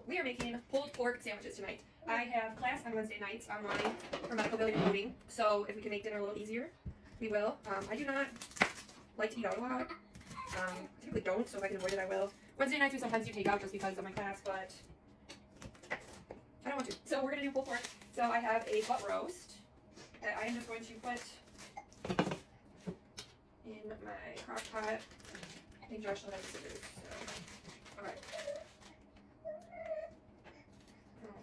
we are making pulled pork sandwiches tonight. I have class on Wednesday nights online for medical billing and coding, so if we can make dinner a little easier, we will. I do not like to eat out a lot. I typically don't, so if I can avoid it, I will. Wednesday nights we sometimes do takeout just because of my class, but I don't want to. So we're going to do pulled pork. So I have a butt roast that I am just going to put in my crock pot. I think Josh still has the scissors, so. Alright. Oh,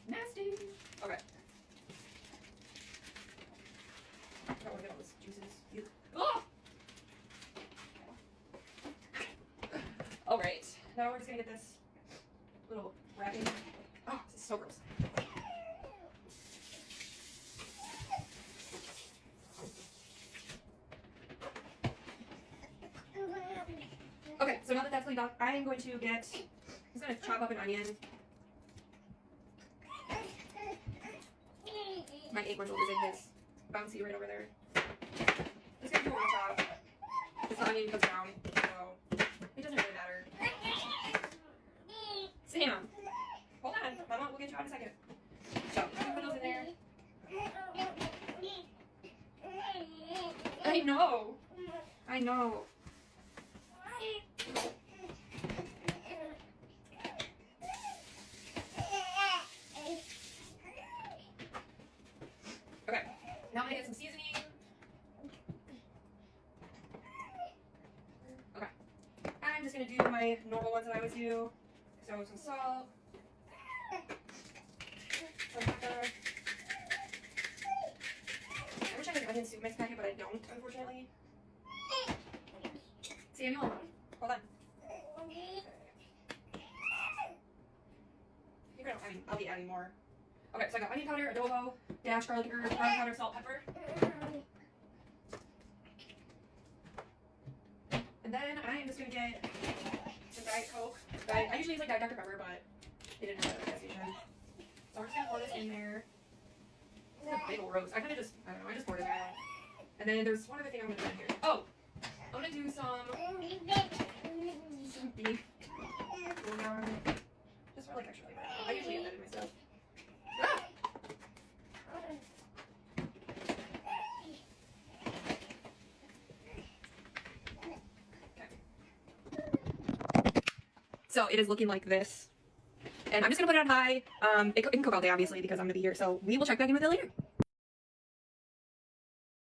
nasty. Okay. I don't want to get all those juices. Ew. Oh! Alright. Now we're just going to get this little wrapping. Oh, this is so gross. Okay, so now that that's cleaned up, I am going to get, I'm just going to chop up an onion. My 8-month-old is in his bouncy right over there. Just going to do a little chop. Because the onion goes down, so it doesn't really matter. Sam, hold on. Mama, we'll get you out in a second. So, I'm going to put those in there. I know. I know. Okay, now I'm gonna get some seasoning. Okay, I'm just gonna do my normal ones that I always do. So some salt, some pepper. I wish I had an onion soup mix packet, but I don't, unfortunately. Samuel, hold on. You're gonna, I'll be adding more. Okay, so I got onion powder, adobo, dash, garlic powder, garlic powder, salt, pepper. And then I am just gonna get some Diet Coke. I usually use like Diet Dr. Pepper, but they didn't have that at the gas station. So we're just gonna pour this in there. This is a big old roast. I just poured it there. And then there's one other thing I'm gonna do in here. Oh! I'm gonna do some beef bouillon, just for like extra flavor. I usually get that in myself. Ah! Okay. So it is looking like this, and I'm just gonna put it on high. It can cook all day, obviously, because I'm gonna be here. So we will check back in with it later.